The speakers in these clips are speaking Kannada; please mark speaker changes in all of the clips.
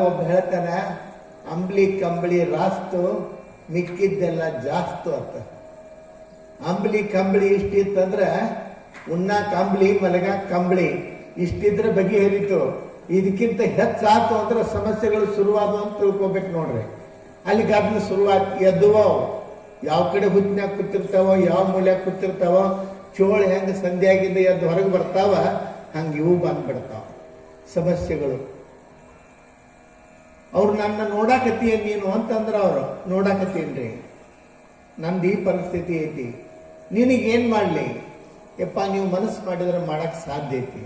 Speaker 1: ಒಬ್ಬ ಹೇಳ್ತಾನ, ಅಂಬ್ಲಿ ಕಂಬಳಿ ರಾಸ್ತು ಮಿಕ್ಕಿದ್ದೆಲ್ಲ ಜಾಸ್ತು ಅಂತ. ಅಂಬ್ಲಿ ಕಂಬಳಿ ಇಷ್ಟಿತ್ತಂದ್ರ ಉಣ್ಣಾಕ ಅಂಬ್ಲಿ ಮಲಗಾಕ ಕಂಬಳಿ ಇಷ್ಟಿದ್ರೆ ಬಗೆಹರಿತು. ಇದಕ್ಕಿಂತ ಹೆಚ್ಚಾತು ಅಂದ್ರೆ ಸಮಸ್ಯೆಗಳು ಶುರುವಾದವು ಅಂತ ತಿಳ್ಕೊಬೇಕು ನೋಡ್ರಿ. ಅಲ್ಲಿ ಗದ್ದಲ ಶುರುವಾತ್ ಎದ್ದುವ ಯಾವ ಕಡೆ ಹುತ್ತಿನಾಗ ಕೂತಿರ್ತಾವ, ಯಾವ ಮೂಲ್ಯಾಗ ಕೂತಿರ್ತಾವ, ಚೋಳು ಹೆಂಗ ಸಂಧ್ಯಾಗಿಂದ ಎದ್ದು ಹೊರಗೆ ಬರ್ತಾವ, ಹಂಗೆ ಇವು ಬಂದ್ಬಿಡ್ತಾವ ಸಮಸ್ಯೆಗಳು. ಅವ್ರು ನನ್ನ ನೋಡಾಕತ್ತೀಯ ನೀನು ಅಂತಂದ್ರ ಅವ್ರು ನೋಡಾಕತ್ತೀನ್ರಿ, ನಂದು ಈ ಪರಿಸ್ಥಿತಿ ಐತಿ, ನಿನಗೇನ್ ಮಾಡ್ಲಿ ಯಪ್ಪ, ನೀವು ಮನಸ್ಸು ಮಾಡಿದ್ರೆ ಮಾಡಕ್ ಸಾಧ್ಯ ಐತಿ,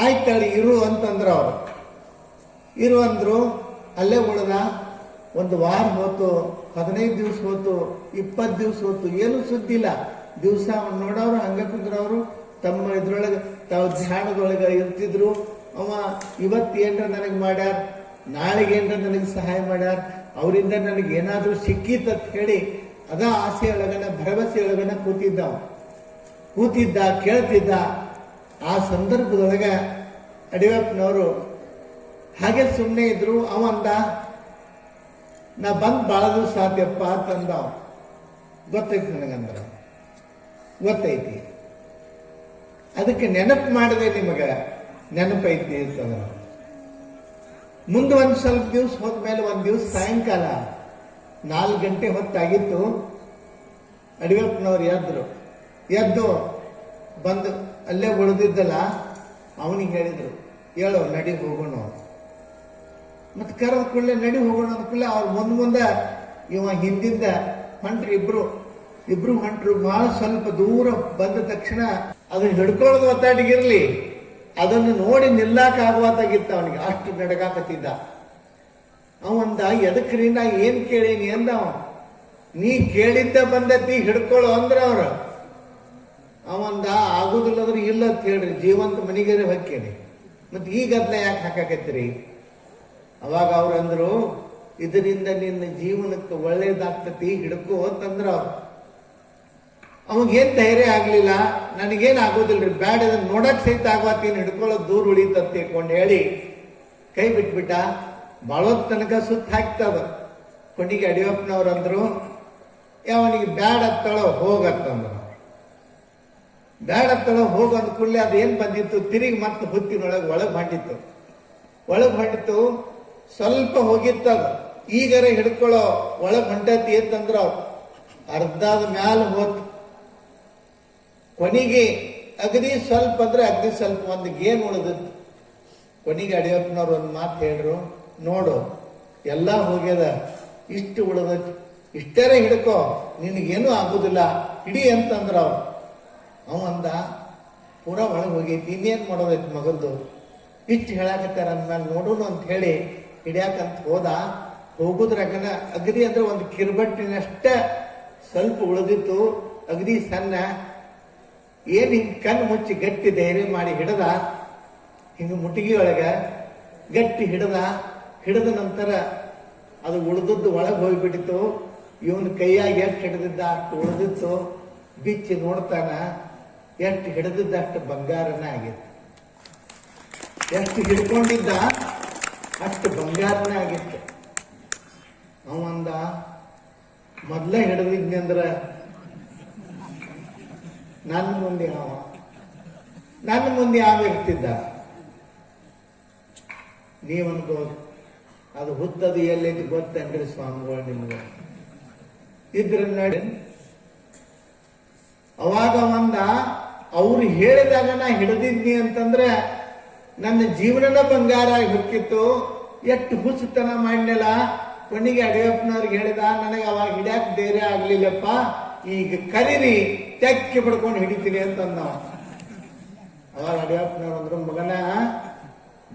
Speaker 1: ಆಯ್ತಾಳಿ ಇರು ಅಂತಂದ್ರ ಅವ್ರು. ಇರು ಅಂದ್ರು. ಅಲ್ಲೇ ಉಳ್ದ. ಒಂದು ವಾರ ಹೋತು, 15 ದಿವಸ ಹೋತು, 20 ದಿವಸ ಹೋತು, ಏನು ಸುದ್ದಿಲ್ಲ. ದಿವಸ ನೋಡವ್ರು ಹಂಗ ಕುಂದ್ರವ್ರು ತಮ್ಮ ಇದ್ರೊಳಗೆ ತಾವು ಧ್ಯಾನದೊಳಗೆ ಇರ್ತಿದ್ರು. ಅವ ಇವತ್ತೇನ್ರ ನನಗೆ ಮಾಡ್ಯಾರ, ನಾಳೆಗೇನ್ರ ನನಗೆ ಸಹಾಯ ಮಾಡ್ಯಾರ, ಅವರಿಂದ ನನಗೆ ಏನಾದ್ರೂ ಸಿಕ್ಕಿತ್ ಅಂತ ಹೇಳಿ ಅದ ಆಸೆ ಒಳಗನ ಭರವಸೆ ಒಳಗನ ಕೂತಿದ್ದ ಕೇಳ್ತಿದ್ದ. ಆ ಸಂದರ್ಭದೊಳಗ ಯಡಿಯೂರಪ್ಪನವರು ಹಾಗೆ ಸುಮ್ಮನೆ ಇದ್ರು. ಅವಂದ, ನಾ ಬಂದ್ ಬಾಳ ದಿವಸ ಆದ್ಯಪ್ಪ ಅಂತಂದ. ಗೊತ್ತೈತಿ ನನಗಂದ್ರ, ಗೊತ್ತೈತಿ, ಅದಕ್ಕೆ ನೆನಪು ಮಾಡಿದೆ, ನಿಮಗ ನೆನಪೈತಿ ಅಂತಂದ್ರ. ಮುಂದೆ ಒಂದ್ ಸ್ವಲ್ಪ ದಿವಸ ಹೋದ್ಮೇಲೆ ಒಂದ್ ದಿವಸ ಸಾಯಂಕಾಲ 4 ಗಂಟೆ ಹೊತ್ತಾಗಿತ್ತು. ಯಡಿಯೂರಪ್ಪನವ್ರು ಎದ್ದು ಬಂದು ಅಲ್ಲೇ ಉಳಿದಿದ್ದಲ್ಲ ಅವನಿಗೆ ಹೇಳಿದ್ರು, ಹೇಳೋ ನಡಿ ಹೋಗೋಣ. ಮತ್ತೆ ಕರೆದ ಕೂಡಲೇ ನಡಿ ಹೋಗೋಣ ಅಂದ ಕೂಡಲೇ ಅವ್ರು ಮುಂದೆ ಇವ ಹಿಂದಿಂದ ಹೊಂಟ್ರು. ಇಬ್ರು ಹೊಂಟ್ರು. ಬಹಳ ಸ್ವಲ್ಪ ದೂರ ಬಂದ ತಕ್ಷಣ ಅದನ್ನ ಹಿಡ್ಕೊಳ್ಳೋದು ಒತ್ತಾಟಿಗಿರ್ಲಿ, ಅದನ್ನು ನೋಡಿ ನಿಲ್ಲಾಕ ಆಗುವಂತಾಗಿತ್ತ ಅವನಿಗೆ, ಅಷ್ಟು ನಡಗಾಕತ್ತಿದ್ದ. ಅವಂದ, ಎದಕ್ರಿ ನಾ ಏನ್ ಕೇಳೀನಿ ಅಂದ ಅವ. ನೀ ಕೇಳಿದ್ದ ಬಂದತಿ ಹಿಡ್ಕೊಳ್ಳೋ ಅಂದ್ರ ಅವ್ರ. ಅವಂದ, ಆಗುದಿಲ್ಲದ್ರೆ ಇಲ್ಲ ಅಂತ ಹೇಳ್ರಿ, ಜೀವಂತ ಮನಿಗೆರೆ ಹೊಕ್ಕೇನಿ, ಮತ್ತೆ ಈಗದ್ಲ ಯಾಕೆ ಹಾಕಾಕತ್ತೀರಿ? ಅವಾಗ ಅವ್ರಂದ್ರು, ಇದರಿಂದ ನಿನ್ನ ಜೀವನಕ್ಕೆ ಒಳ್ಳೇದಾಗ್ತತಿ, ಹಿಡ್ಕೋ ಅಂತಂದ್ರ ಅವ್ರು. ಅವಾಗೇನ್ ಧೈರ್ಯ ಆಗ್ಲಿಲ್ಲ. ನನಗೇನ್ ಆಗೋದಿಲ್ರಿ, ಬ್ಯಾಡ, ಇದನ್ನ ನೋಡಕ್ ಸಹಿತ ಆಗವತ್ತೀನಿ, ಹಿಡ್ಕೊಳ್ಳೋದು ದೂರ ಉಳಿತಂತ ತಿಳ್ಕೊಂಡು ಹೇಳಿ ಕೈ ಬಿಟ್ಬಿಟ್ಟ. ಬಾಳೋದ್ ತನಕ ಸುತ್ತ ಹಾಕ್ತದ. ಕೊನೆಗೆ ಯಡಿಯೂರಪ್ಪನವ್ರು ಅಂದ್ರು, ಅವನಿಗೆ ಬ್ಯಾಡ ಹತ್ತಳೋ ಹೋಗತ್ತಂದ್ರು. ಬ್ಯಾಡ ಹತ್ತಳೋ ಹೋಗ ಅಂದ ಕೂಡಲೇ ಅದೇನ್ ಬಂದಿತ್ತು, ತಿರುಗಿ ಮತ್ತೆ ಹುತ್ತಿನೊಳಗೆ ಒಳಗ್ ಹೊಂಟಿತ್ತು. ಸ್ವಲ್ಪ ಹೋಗಿತ್ತದ, ಈಗರ ಹಿಡ್ಕೊಳ್ಳೋ ಒಳಗ್ ಹೊಂಟತಿ ಅಂತಂದ್ರ ಅರ್ಧದ ಮ್ಯಾಲ ಹೋತ್. ಕೊನೆಗೆ ಅಗದಿ ಸ್ವಲ್ಪ ಅಂದ್ರೆ ಅಗದಿ ಸ್ವಲ್ಪ ಒಂದು ಗೇನ್ ಉಳಿದಿತ್ತು. ಕೊನೆಗೆ ಯಡಿಯೂರಪ್ಪನವ್ರು ಒಂದು ಮಾತು ಹೇಳ್ರು, ನೋಡು ಎಲ್ಲ ಹೋಗ್ಯದ, ಇಷ್ಟು ಉಳಿದೈತಿ, ಇಷ್ಟರೇ ಹಿಡ್ಕೋ, ನಿನಗೇನು ಆಗುದಿಲ್ಲ, ಹಿಡಿ ಅಂತಂದ್ರ ಅವ್ರು. ಅವಂದ, ಪೂರಾ ಒಳಗೆ ಹೋಗೈತಿ, ಇನ್ನೇನ್ ಮಾಡೋದೈತಿ ಮಗಂದು, ಇಷ್ಟು ಹೇಳಾಕತ್ತಾರ ಅಂದ್ಮೇಲೆ ನೋಡೋಣ ಅಂತ ಹೇಳಿ ಹಿಡಿಯಾಕಂತ ಹೋದ. ಹೋಗುದ್ರಾಗನ ಅಗದಿ ಅಂದ್ರೆ ಒಂದು ಕಿರ್ಬಟ್ಟಿನಷ್ಟ ಸ್ವಲ್ಪ ಉಳಿದಿತ್ತು, ಅಗದಿ ಸಣ್ಣ. ಏನ್ ಹಿಂಗ್ ಕಣ್ಣು ಮುಚ್ಚಿ ಗಟ್ಟಿ ಧೈರ್ಯ ಮಾಡಿ ಹಿಡದ, ಹಿಂಗ ಮುಟಿಗಿ ಒಳಗ ಗಟ್ಟಿ ಹಿಡದ ನಂತರ ಅದು ಉಳಿದದ್ದು ಒಳಗೆ ಹೋಗ್ಬಿಟ್ಟಿತ್ತು. ಇವನ್ ಕೈಯಾಗಿ ಎಷ್ಟು ಹಿಡಿದಿದ್ದ ಅಷ್ಟು ಉಳಿದಿತ್ತು. ಬಿಚ್ಚಿ ನೋಡ್ತಾನ, ಎಷ್ಟು ಹಿಡಿದಿದ್ದ ಅಷ್ಟು ಬಂಗಾರನ ಆಗಿತ್ತು, ಎಷ್ಟು ಹಿಡ್ಕೊಂಡಿದ್ದ ಅಷ್ಟು ಬಂಗಾರನೇ ಆಗಿತ್ತು. ಅವಂದ, ಮೊದ್ಲೇ ಹಿಡಿದಿದ್ನಿ ಅಂದ್ರ ನನ್ನ ಮುಂದೆ ಯಾವ ಇರ್ತಿದ್ದ. ನೀವನ್ಬೋದು ಅದು ಹುತ್ತದು ಎಲ್ಲೈತಿ ಗೊತ್ತೇನ್ರಿ ಸ್ವಾಮಿಗಳು ನಿಮ್ಗೆ? ಇದ್ರ ನೋಡಿ, ಅವಾಗ ಒಂದ ಅವ್ರು ಹೇಳಿದಾಗ ನಾ ಹಿಡಿದಿದ್ನಿ ಅಂತಂದ್ರೆ ನನ್ನ ಜೀವನನ ಬಂಗಾರ ಹೊಕ್ಕಿತ್ತು. ಎಷ್ಟು ಹುಚ್ಚುತನ ಮಾಡಿನಲ್ಲ. ಕೊನೆಗೆ ಯಡಿಯೂರಪ್ಪನವ್ರಿಗೆ ಹೇಳಿದ, ನನಗೆ ಅವಾಗ ಹಿಡಿಯಾಕ ಧೈರ್ಯ ಆಗ್ಲಿಲ್ಲಪ್ಪ, ಈಗ ಕರೀರಿ, ತೆಕ್ಕಿ ಬಿಡ್ಕೊಂಡು ಹಿಡಿತೀನಿ ಅಂತಂದ. ಅವಾಗ ಯಡಿಯೂರಪ್ಪನವ್ರು ಅಂದ್ರು, ಮಗನ,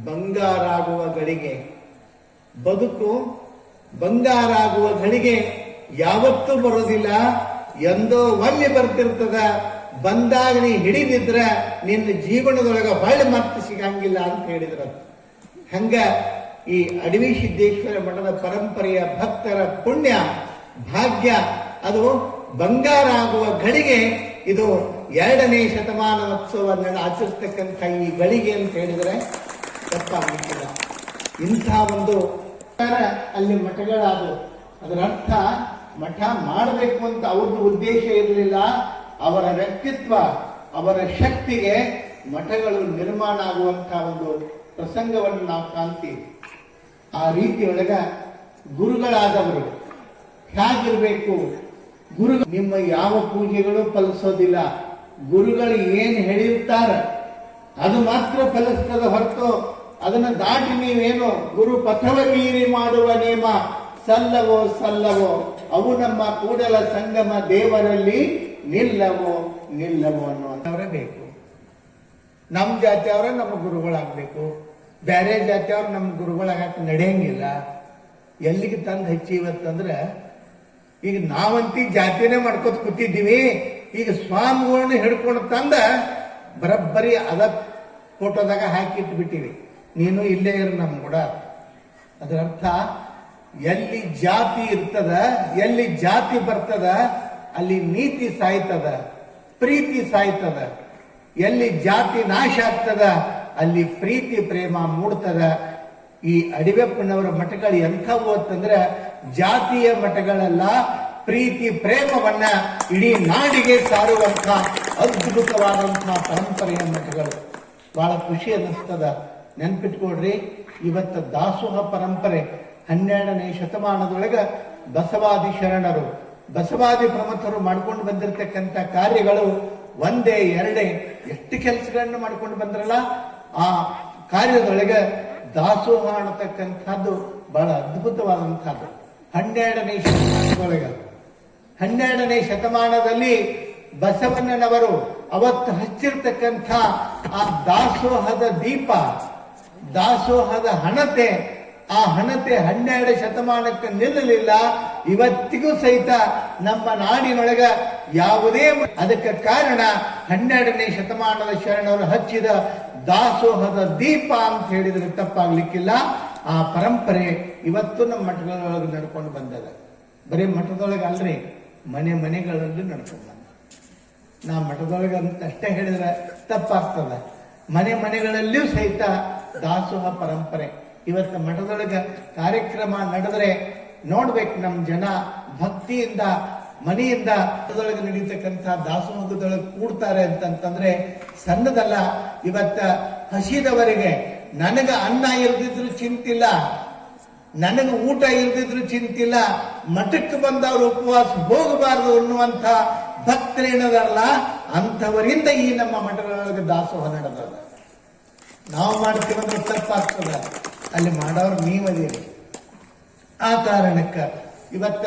Speaker 1: ಬಂಗಾರ ಆಗುವ ಗಳಿಗೆ, ಬದುಕು ಬಂಗಾರ ಆಗುವ ಗಳಿಗೆ ಯಾವತ್ತೂ ಬರೋದಿಲ್ಲ, ಎಂದೋ ಒಮ್ಮೆ ಬರ್ತಿರ್ತದ. ಬಂದಾಗ ನೀ ಹಿಡಿದಿದ್ರ ನಿನ್ನ ಜೀವನದೊಳಗ ಹೊಳ್ಳಿ ಮತ್ತೆ ಸಿಗಂಗಿಲ್ಲ ಅಂತ ಹೇಳಿದ್ರ. ಹಂಗ ಈ ಅಡವಿ ಸಿದ್ದೇಶ್ವರ ಮಠದ ಪರಂಪರೆಯ ಭಕ್ತರ ಪುಣ್ಯ ಭಾಗ್ಯ, ಅದು ಬಂಗಾರ ಆಗುವ ಗಳಿಗೆ ಇದು 2ನೇ ಶತಮಾನೋತ್ಸವ ಆಚರಿಸ್ತಕ್ಕಂಥ ಈ ಗಳಿಗೆ ಅಂತ ಹೇಳಿದ್ರೆ ತಪ್ಪಾಗಲಿಕ್ಕಿಲ್ಲ. ಇಂಥ ಒಂದು ಅಲ್ಲಿ ಮಠಗಳಾದವು. ಅದರ ಅರ್ಥ ಮಠ ಮಾಡಬೇಕು ಅಂತ ಅವ್ರದ್ದು ಉದ್ದೇಶ ಇರಲಿಲ್ಲ. ಅವರ ವ್ಯಕ್ತಿತ್ವ, ಅವರ ಶಕ್ತಿಗೆ ಮಠಗಳು ನಿರ್ಮಾಣ ಆಗುವಂತಹ ಒಂದು ಪ್ರಸಂಗವನ್ನು ನಾವು ಕಾಣ್ತೀವಿ. ಆ ರೀತಿಯೊಳಗ ಗುರುಗಳಾದವರು ಹೇಗಿರ್ಬೇಕು? ಗುರು ನಿಮ್ಮ ಯಾವ ಪೂಜೆಗಳು ಫಲಿಸೋದಿಲ್ಲ. ಗುರುಗಳು ಏನ್ ಹೇಳಿರ್ತಾರ ಅದು ಮಾತ್ರ ಫಲಿಸ್ತದ ಹೊರತು ಅದನ್ನ ದಾಟಿ ನೀವೇನು ಗುರು ಪಥವ ಮೀರಿ ಮಾಡುವ ನೇಮ ಸಲ್ಲವೋ ಸಲ್ಲವೋ ಅವು ನಮ್ಮ ಕೂಡಲ ಸಂಗಮ ದೇವರಲ್ಲಿ ನಿಲ್ಲವೋ ನಿಲ್ಲವೋ ಅನ್ನುವಂಥವರೇ ಬೇಕು. ನಮ್ಮ ಜಾತಿಯವರೇ ನಮ್ಮ ಗುರುಗಳಾಗಬೇಕು. ಬೇರೆ ಜಾತಿಯವ್ರು ನಮ್ಮ ಗುರುಗಳಾಗಕ್ಕೆ ನಡೆಯಂಗಿಲ್ಲ. ಎಲ್ಲಿಗೆ ತಂದು ಹಚ್ಚಿ ಇವತ್ತಂದ್ರೆ ಈಗ ನಾವಂತಿ ಜಾತಿನೇ ಮಾಡ್ಕೊತ ಕೂತಿದ್ದೀವಿ. ಈಗ ಸ್ವಾಮಿಗಳನ್ನ ಹಿಡ್ಕೊಂಡು ತಂದ ಬರಬ್ಬರಿ ಅದ ಫೋಟೋದಾಗ ಹಾಕಿಟ್ಟು ಬಿಟ್ಟಿವಿ. ನೀನು ಇಲ್ಲೇ ಇರು ನಮ್ಮ ಕೂಡ. ಅದರ ಅರ್ಥ ಎಲ್ಲಿ ಜಾತಿ ಇರ್ತದ, ಎಲ್ಲಿ ಜಾತಿ ಬರ್ತದ ಅಲ್ಲಿ ನೀತಿ ಸಾಯ್ತದ, ಪ್ರೀತಿ ಸಾಯ್ತದ. ಎಲ್ಲಿ ಜಾತಿ ನಾಶ ಆಗ್ತದ ಅಲ್ಲಿ ಪ್ರೀತಿ ಪ್ರೇಮ ಮೂಡ್ತದ. ಈ ಅಡಿವೆಪ್ಪನವರ ಮಠಗಳು ಎಂಥವು ಅಂತಂದ್ರೆ ಜಾತಿಯ ಮಠಗಳಲ್ಲ, ಪ್ರೀತಿ ಪ್ರೇಮವನ್ನ ಇಡೀ ನಾಡಿಗೆ ಸಾರುವಂತ ಅದ್ಭುತವಾದಂತಹ ಪರಂಪರೆಯ ಮಠಗಳು. ಬಹಳ ಖುಷಿ ಅನ್ನಿಸ್ತದ. ನೆನ್ಪಿಟ್ಕೊಡ್ರಿ, ಇವತ್ತು ದಾಸೋಹ ಪರಂಪರೆ 12ನೇ ಶತಮಾನದೊಳಗ ಬಸವಾದಿ ಶರಣರು, ಬಸವಾದಿ ಪ್ರಮುಖರು ಮಾಡ್ಕೊಂಡು ಬಂದಿರತಕ್ಕಂಥ ಕಾರ್ಯಗಳು ಒಂದೇ ಎರಡೇ ಎಷ್ಟು ಕೆಲಸಗಳನ್ನು ಮಾಡ್ಕೊಂಡು ಬಂದ್ರಲ್ಲ. ಆ ಕಾರ್ಯದೊಳಗೆ ದಾಸೋಹ ಅನ್ನತಕ್ಕಂಥದ್ದು ಬಹಳ ಅದ್ಭುತವಾದಂಥದ್ದು. 12ನೇ ಶತಮಾನದಲ್ಲಿ ಬಸವಣ್ಣನವರು ಅವತ್ತು ಹಚ್ಚಿರ್ತಕ್ಕಂಥ ಆ ದಾಸೋಹದ ದೀಪ, ದಾಸೋಹದ ಹಣತೆ, ಆ ಹಣತೆ 12 ಶತಮಾನಕ್ಕೆ ನಿಲ್ಲಲಿಲ್ಲ. ಇವತ್ತಿಗೂ ಸಹಿತ ನಮ್ಮ ನಾಡಿನೊಳಗ ಯಾವುದೇ ಅದಕ್ಕೆ ಕಾರಣ 12ನೇ ಶತಮಾನದ ಶರಣರು ಹಚ್ಚಿದ ದಾಸೋಹದ ದೀಪ ಅಂತ ಹೇಳಿದ್ರೆ ತಪ್ಪಾಗ್ಲಿಕ್ಕಿಲ್ಲ. ಆ ಪರಂಪರೆ ಇವತ್ತು ನಮ್ಮ ಮಠಗಳೊಳಗೆ ನಡ್ಕೊಂಡು ಬಂದದ. ಬರೀ ಮಠದೊಳಗೆ ಅಲ್ರಿ, ಮನೆಗಳಲ್ಲೂ ನಡ್ಕೊಂಡು ಬಂದ. ನಾ ಮಠದೊಳಗೆ ಅಂತ ಅಷ್ಟೇ ಹೇಳಿದ್ರೆ ತಪ್ಪಾಗ್ತದ. ಮನೆಗಳಲ್ಲಿಯೂ ಸಹಿತ ದಾಸೋಹ ಪರಂಪರೆ. ಇವತ್ತು ಮಠದೊಳಗೆ ಕಾರ್ಯಕ್ರಮ ನಡೆದ್ರೆ ನೋಡ್ಬೇಕು, ನಮ್ಮ ಜನ ಭಕ್ತಿಯಿಂದ ಮನೆಯಿಂದ ಮಠದೊಳಗೆ ನಡೀತಕ್ಕಂಥ ದಾಸೋಹದೊಳಗೆ ಕೂಡ್ತಾರೆ ಅಂತಂದ್ರೆ ಸಣ್ಣದಲ್ಲ. ಇವತ್ತ ಹಸಿದವರಿಗೆ ನನಗ ಅನ್ನ ಇಲ್ದಿದ್ರು ಚಿಂತಿಲ್ಲ, ನನಗೆ ಊಟ ಇಲ್ದಿದ್ರು ಚಿಂತಿಲ್ಲ, ಮಠಕ್ಕೆ ಬಂದವರು ಉಪವಾಸ ಹೋಗಬಾರದು ಅನ್ನುವಂಥ ಭಕ್ತರೇನದಲ್ಲ, ಅಂಥವರಿಂದ ಈ ನಮ್ಮ ಮಠದೊಳಗೆ ದಾಸೋಹ ನಡೆದದ. ನಾವು ಮಾಡ್ತೀವಂದ್ರೆ ತಪ್ಪಾಗ್ತದ, ಅಲ್ಲಿ ಮಾಡೋರು ನೀವದೀರಿ. ಆ ಕಾರಣಕ್ಕ ಇವತ್ತ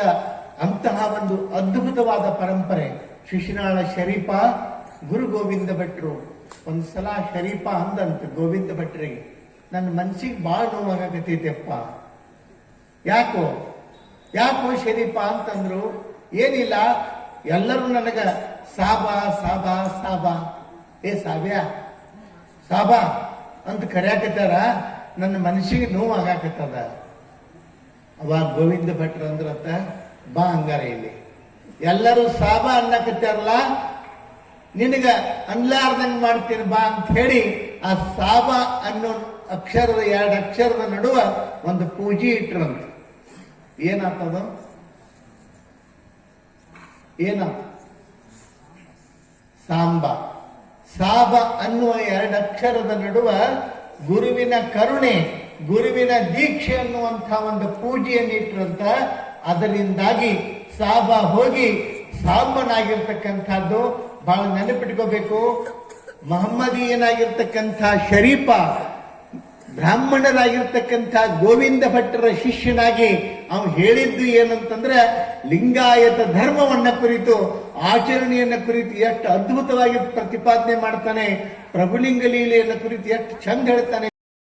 Speaker 1: ಅಂತಹ ಒಂದು ಅದ್ಭುತವಾದ ಪರಂಪರೆ. ಶಿಶುನಾಳ ಶರೀಫ ಗುರು ಗೋವಿಂದ ಭಟ್ರು ಒಂದ್ಸಲ ಶರೀಫ ಅಂದಂತ ಗೋವಿಂದ ಭಟ್ರಿಗೆ, ನನ್ನ ಮನ್ಸಿಗೆ ಬಹಳ ನೋವಾಗತೈತೆಪ್ಪ. ಯಾಕೋ ಶರೀಫ ಅಂತಂದ್ರು. ಏನಿಲ್ಲ, ಎಲ್ಲರೂ ನನಗ ಸಾಬಾ ಸಾಬಾ ಸಾಬಾ ಏ ಸಾಬ್ಯಾ ಸಾಬಾ ಅಂತ ಕರ್ಯಾಕತ್ತಾರ, ನನ್ನ ಮನಸ್ಸಿಗೆ ನೋವಾಗಕತ್ತದ. ಅವಾಗ ಗೋವಿಂದ ಭಟ್ರು ಅಂದ್ರತ್ತ, ಬಾ ಹಂಗಾರ ಇಲ್ಲಿ ಎಲ್ಲರೂ ಸಾಬಾ ಅನ್ನಕತ್ತಾರಲ್ಲ, ನಿನಗ ಅನ್ಲಾರ್ದಂಗ್ ಮಾಡ್ತೀನಿ ಬಾ ಅಂತ ಹೇಳಿ ಆ ಸಾಬಾ ಅನ್ನೋ ಅಕ್ಷರದ 2 ಅಕ್ಷರದ ನಡುವ ಒಂದು ಪೂಜೆ ಇಟ್ರಂತ. ಏನಾಗ್ತದ? ಸಾಂಬ ಸಾಬ ಅನ್ನುವ 2 ಅಕ್ಷರದ ನಡುವ ಗುರುವಿನ ಕರುಣೆ, ಗುರುವಿನ ದೀಕ್ಷೆ ಅನ್ನುವಂಥ ಒಂದು ಪೂಜೆಯನ್ನು ಇಟ್ಟರಂತ. ಅದರಿಂದಾಗಿ ಸಾಬ ಹೋಗಿ ಸಾಂಬನಾಗಿರ್ತಕ್ಕಂಥದ್ದು ಬಹಳ ನೆನಪಿಟ್ಕೋಬೇಕು. ಮಹಮ್ಮದೀಯನಾಗಿರ್ತಕ್ಕಂಥ ಶರೀಫ ಬ್ರಾಹ್ಮಣರಾಗಿರ್ತಕ್ಕಂಥ ಗೋವಿಂದ ಭಟ್ಟರ ಶಿಷ್ಯನಾಗಿ ಅವನು ಹೇಳಿದ್ದು ಏನಂತಂದ್ರೆ, ಲಿಂಗಾಯತ ಧರ್ಮವನ್ನ ಕುರಿತು, ಆಚರಣೆಯನ್ನ ಕುರಿತು ಎಷ್ಟು ಅದ್ಭುತವಾಗಿ ಪ್ರತಿಪಾದನೆ ಮಾಡ್ತಾನೆ. ಪ್ರಭುಲಿಂಗ ಲೀಲೆಯನ್ನ ಕುರಿತು ಎಷ್ಟು ಚಂದ ಹೇಳ್ತಾನೆ.